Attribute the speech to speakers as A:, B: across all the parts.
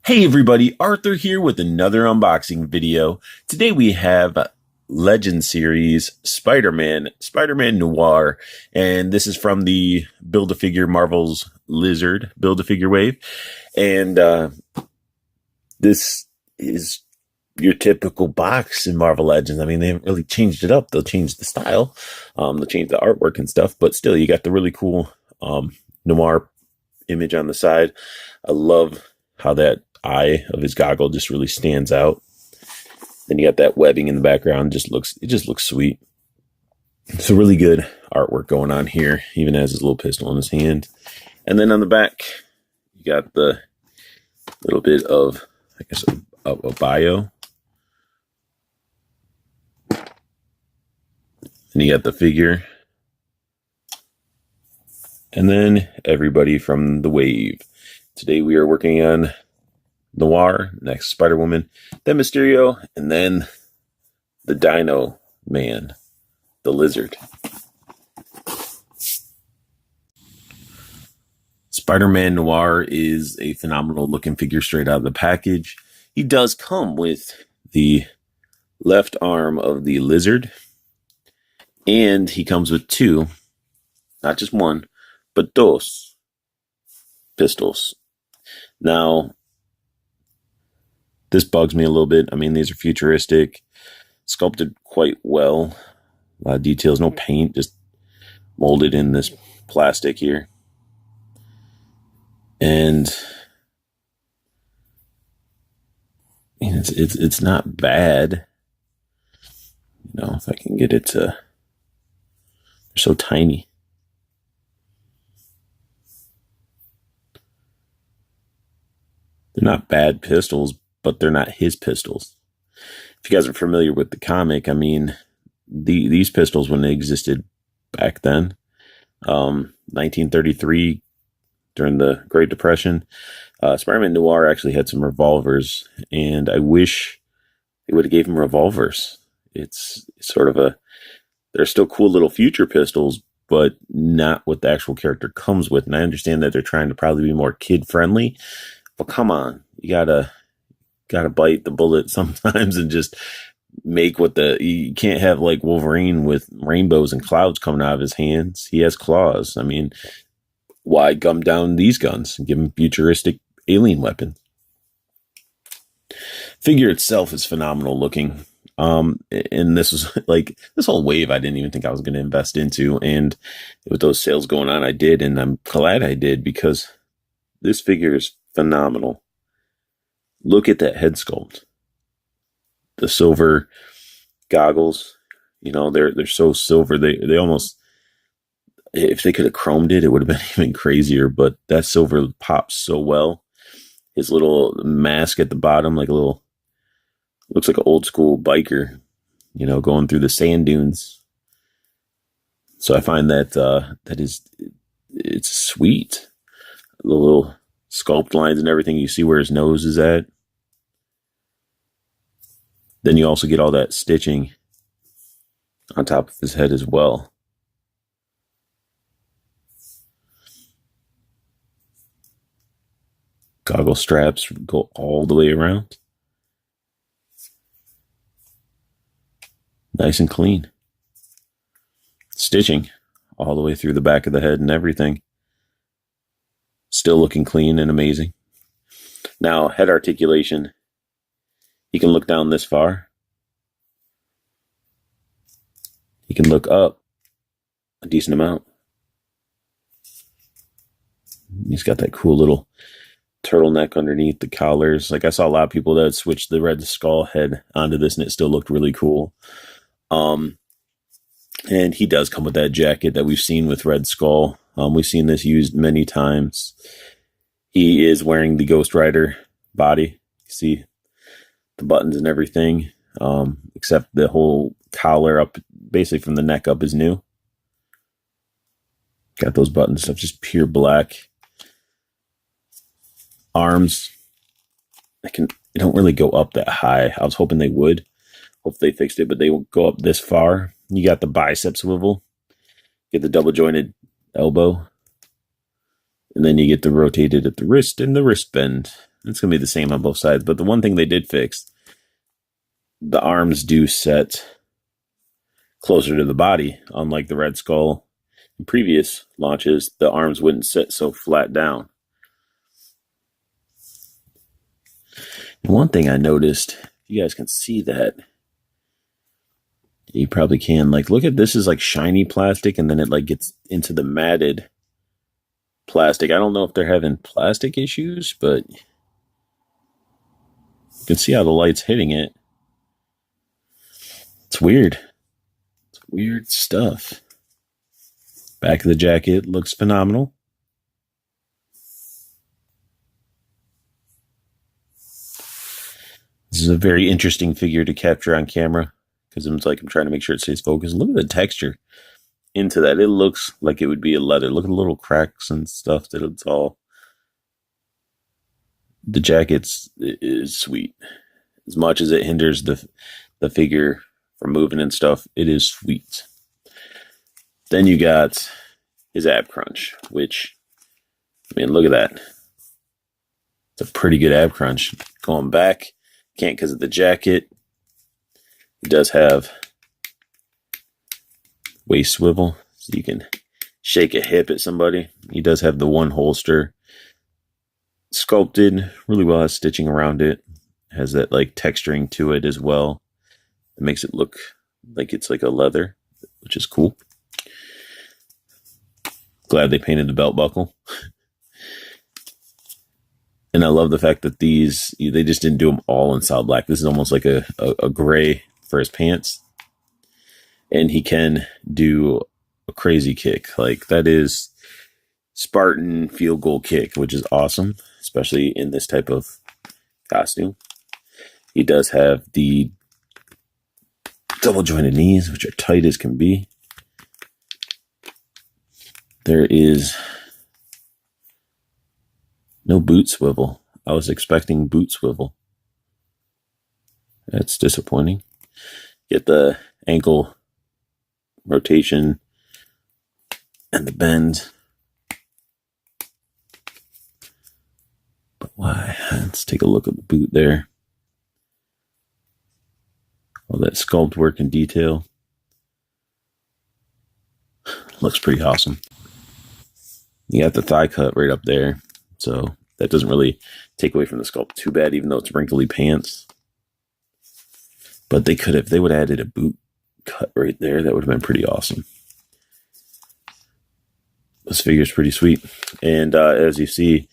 A: Hey everybody, Arthur here with another unboxing video. Today we have Legend Series Spider-Man Noir, and this is from the Build-A-Figure Marvel's Lizard Build-A-Figure wave. And this is your typical box in Marvel Legends. I mean, they haven't really changed it up. They'll change the style, they'll change the artwork and stuff, but still, you got the really cool Noir image on the side. I love how that eye of his goggle just really stands out. Then you got that webbing in the background. It just looks sweet. It's a really good artwork going on here, even has his little pistol in his hand. And then on the back, you got the little bit of, I guess, a bio. And you got the figure. And then everybody from the wave. Today we are working on Noir, next Spider-Woman, then Mysterio, and then the Dino Man, the Lizard. Spider-Man Noir is a phenomenal looking figure straight out of the package. He does come with the left arm of the Lizard, and he comes with two, not just one, but dos pistols. Now, this bugs me a little bit. I mean, these are futuristic, sculpted quite well. A lot of details, no paint, just molded in this plastic here. And I mean, it's not bad. You know, if I can get it to, they're so tiny. They're not bad pistols, but they're not his pistols. If you guys are familiar with the comic, I mean, these pistols, when they existed back then, 1933, during the Great Depression, Spider-Man Noir actually had some revolvers, and I wish they would have gave him revolvers. It's sort of they're still cool little future pistols, but not what the actual character comes with. And I understand that they're trying to probably be more kid-friendly, but come on, you gotta bite the bullet sometimes and just make you can't have like Wolverine with rainbows and clouds coming out of his hands. He has claws. I mean, why gum down these guns and give him futuristic alien weapons? Figure itself is phenomenal looking. And this was like, this whole wave I didn't even think I was going to invest into, and with those sales going on, I did, and I'm glad I did, because this figure is phenomenal. Look at that head sculpt. The silver goggles, you know, they're so silver. They almost, if they could have chromed it, it would have been even crazier, but that silver pops so well. His little mask at the bottom, like looks like an old school biker, you know, going through the sand dunes. So I find that it's sweet. The little sculpt lines and everything. You see where his nose is at. Then you also get all that stitching on top of his head as well. Goggle straps go all the way around. Nice and clean. Stitching all the way through the back of the head and everything. Still looking clean and amazing. Now, head articulation. He can look down this far. He can look up a decent amount. He's got that cool little turtleneck underneath the collars. Like, I saw a lot of people that switched the Red Skull head onto this, and it still looked really cool. And he does come with that jacket that we've seen with Red Skull. We've seen this used many times. He is wearing the Ghost Rider body. You see the buttons and everything, except the whole collar up, basically from the neck up, is new. Got those buttons stuff, just pure black. Arms, they don't really go up that high. I was hoping they would. Hope they fixed it, but they won't go up this far. You got the bicep swivel. Get the double jointed elbow. And then you get the rotated at the wrist and the wrist bend. It's going to be the same on both sides. But the one thing they did fix, the arms do set closer to the body. Unlike the Red Skull in previous launches, the arms wouldn't sit so flat down. And one thing I noticed, you guys can see that, you probably can, like, look at this, is like shiny plastic, and then it like gets into the matted plastic. I don't know if they're having plastic issues, but you can see how the light's hitting it. It's weird. It's weird stuff. Back of the jacket looks phenomenal. This is a very interesting figure to capture on camera, because I'm trying to make sure it stays focused. Look at the texture into that. It looks like it would be a leather. Look at the little cracks and stuff that it's all. The jacket is sweet. As much as it hinders the figure from moving and stuff, it is sweet. Then you got his ab crunch, which, I mean, look at that. It's a pretty good ab crunch. Going back, can't because of the jacket. It does have waist swivel, so you can shake a hip at somebody. He does have the one holster sculpted really well, has stitching around it, has that like texturing to it as well. It makes it look like it's like a leather, which is cool. Glad they painted the belt buckle. And I love the fact that these, they just didn't do them all in solid black. This is almost like a gray for his pants. And he can do a crazy kick. Like, that is Spartan field goal kick, which is awesome, especially in this type of costume. He does have the double jointed knees, which are tight as can be. There is no boot swivel. I was expecting boot swivel. That's disappointing. Get the ankle rotation and the bend. But why? Let's take a look at the boot there. All that sculpt work and detail. Looks pretty awesome. You got the thigh cut right up there, so that doesn't really take away from the sculpt too bad, even though it's wrinkly pants. But they could have, they would have added a boot cut right there. That would have been pretty awesome. This figure's pretty sweet. And as you see,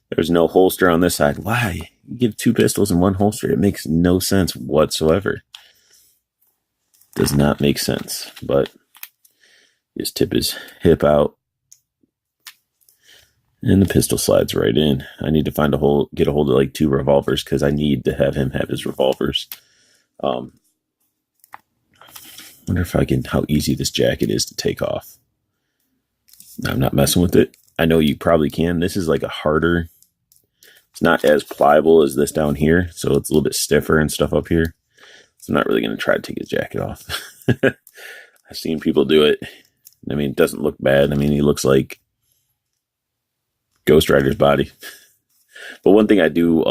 A: there's no holster on this side. Why? You give two pistols in one holster. It makes no sense whatsoever. Does not make sense. But just tip his hip out. And the pistol slides right in. I need to find get a hold of like two revolvers, because I need to have him have his revolvers. Wonder if I can, how easy this jacket is to take off. I'm not messing with it. I know you probably can. This is like a harder, it's not as pliable as this down here, so it's a little bit stiffer and stuff up here. So I'm not really going to try to take his jacket off. I've seen people do it. I mean, it doesn't look bad. I mean, he looks like Ghost Rider's body. But one thing I do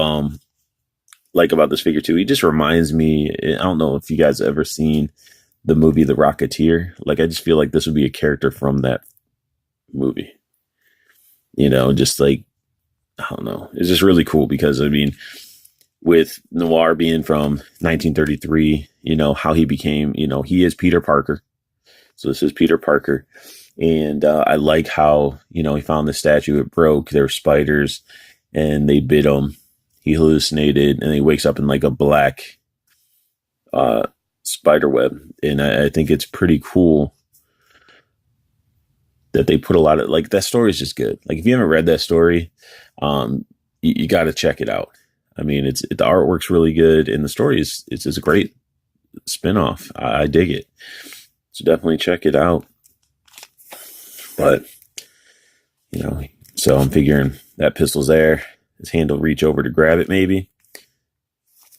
A: like about this figure too, he just reminds me, I don't know if you guys have ever seen the movie The Rocketeer. Like, I just feel like this would be a character from that movie. You know, just like, I don't know. It's just really cool because, I mean, with Noir being from 1933, you know, how he became, you know, he is Peter Parker. So this is Peter Parker. And I like how, you know, he found the statue, it broke, there were spiders, and they bit him. He hallucinated, and he wakes up in like a black spider web. And I think it's pretty cool that they put a lot of, like, that story is just good. Like, if you haven't read that story, you got to check it out. I mean, the artwork's really good, and the story is a great spinoff. I dig it. So definitely check it out. But, you know, so I'm figuring that pistol's there. His hand will reach over to grab it, maybe.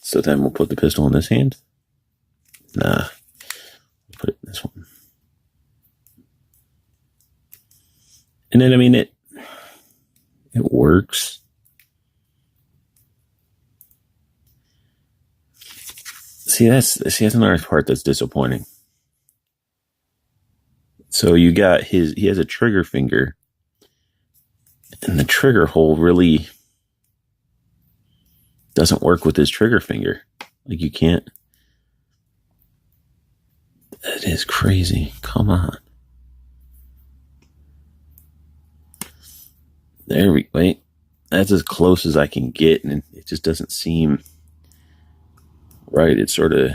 A: So then we'll put the pistol in this hand. Nah. We'll put it in this one. And then, I mean, it works. that's another part that's disappointing. So you got he has a trigger finger, and the trigger hole really doesn't work with his trigger finger. Like, you can't. That is crazy. Come on. There we wait. That's as close as I can get, and it just doesn't seem right. It's sort of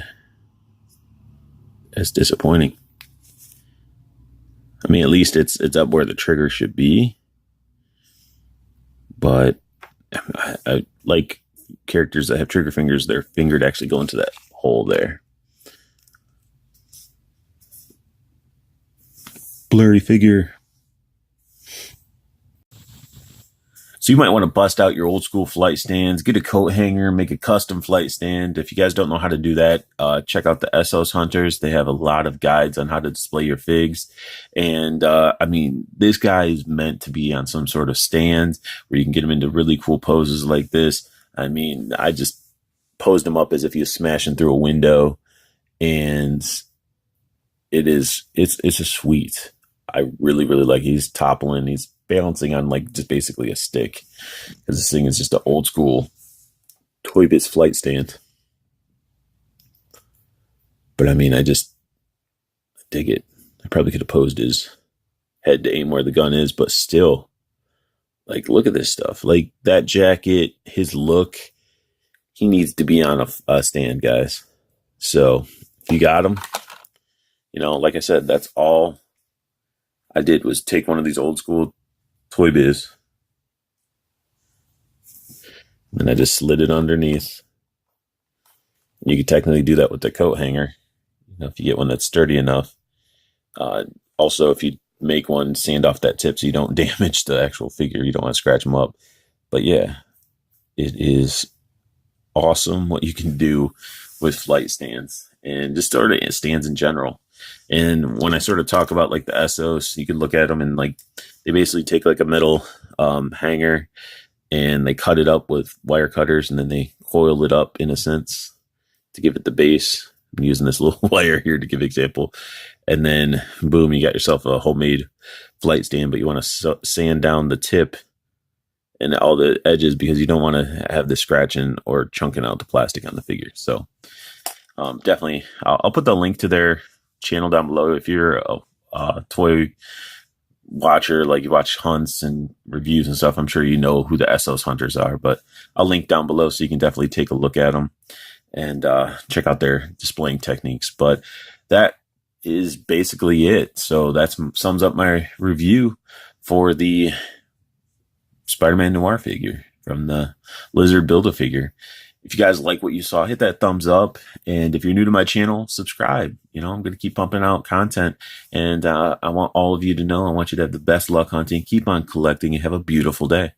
A: it's disappointing. I mean, at least it's up where the trigger should be. But I like characters that have trigger fingers, their finger to actually go into that hole there. Blurry figure. So you might want to bust out your old school flight stands, get a coat hanger, make a custom flight stand. If you guys don't know how to do that, check out the Esos Hunters. They have a lot of guides on how to display your figs. And I mean, this guy is meant to be on some sort of stand where you can get him into really cool poses like this. I mean, I just posed him up as if he was smashing through a window, and it's just sweet. I really, really like it. He's toppling. He's balancing on like just basically a stick, because this thing is just an old school Toy Biz flight stand. But I mean, I dig it. I probably could have posed his head to aim where the gun is, but still, like, look at this stuff. Like, that jacket, his look, he needs to be on a stand, guys. So if you got him, like I said, that's all I did was take one of these old school Toy Biz, and I just slid it underneath. You could technically do that with the coat hanger, if you get one that's sturdy enough. Also, if you make one, sand off that tip so you don't damage the actual figure. You don't want to scratch them up. But yeah, it is awesome what you can do with flight stands and just sort of stands in general. And when I sort of talk about like the Esos, you can look at them and like they basically take like a metal hanger and they cut it up with wire cutters, and then they coil it up in a sense to give it the base. I'm using this little wire here to give an example. And then boom, you got yourself a homemade flight stand, but you want to sand down the tip and all the edges because you don't want to have the scratching or chunking out the plastic on the figure. So definitely, I'll put the link to their channel down below. If you're a toy watcher, like you watch hunts and reviews and stuff, I'm sure you know who the Esos Hunters are, but I'll link down below so you can definitely take a look at them and check out their displaying techniques. But that is basically it. So that sums up my review for the Spider-Man Noir figure from the Lizard Build-A-Figure. If you guys like what you saw, hit that thumbs up. And if you're new to my channel, subscribe. I'm going to keep pumping out content. And I want all of you to know, I want you to have the best luck hunting. Keep on collecting and have a beautiful day.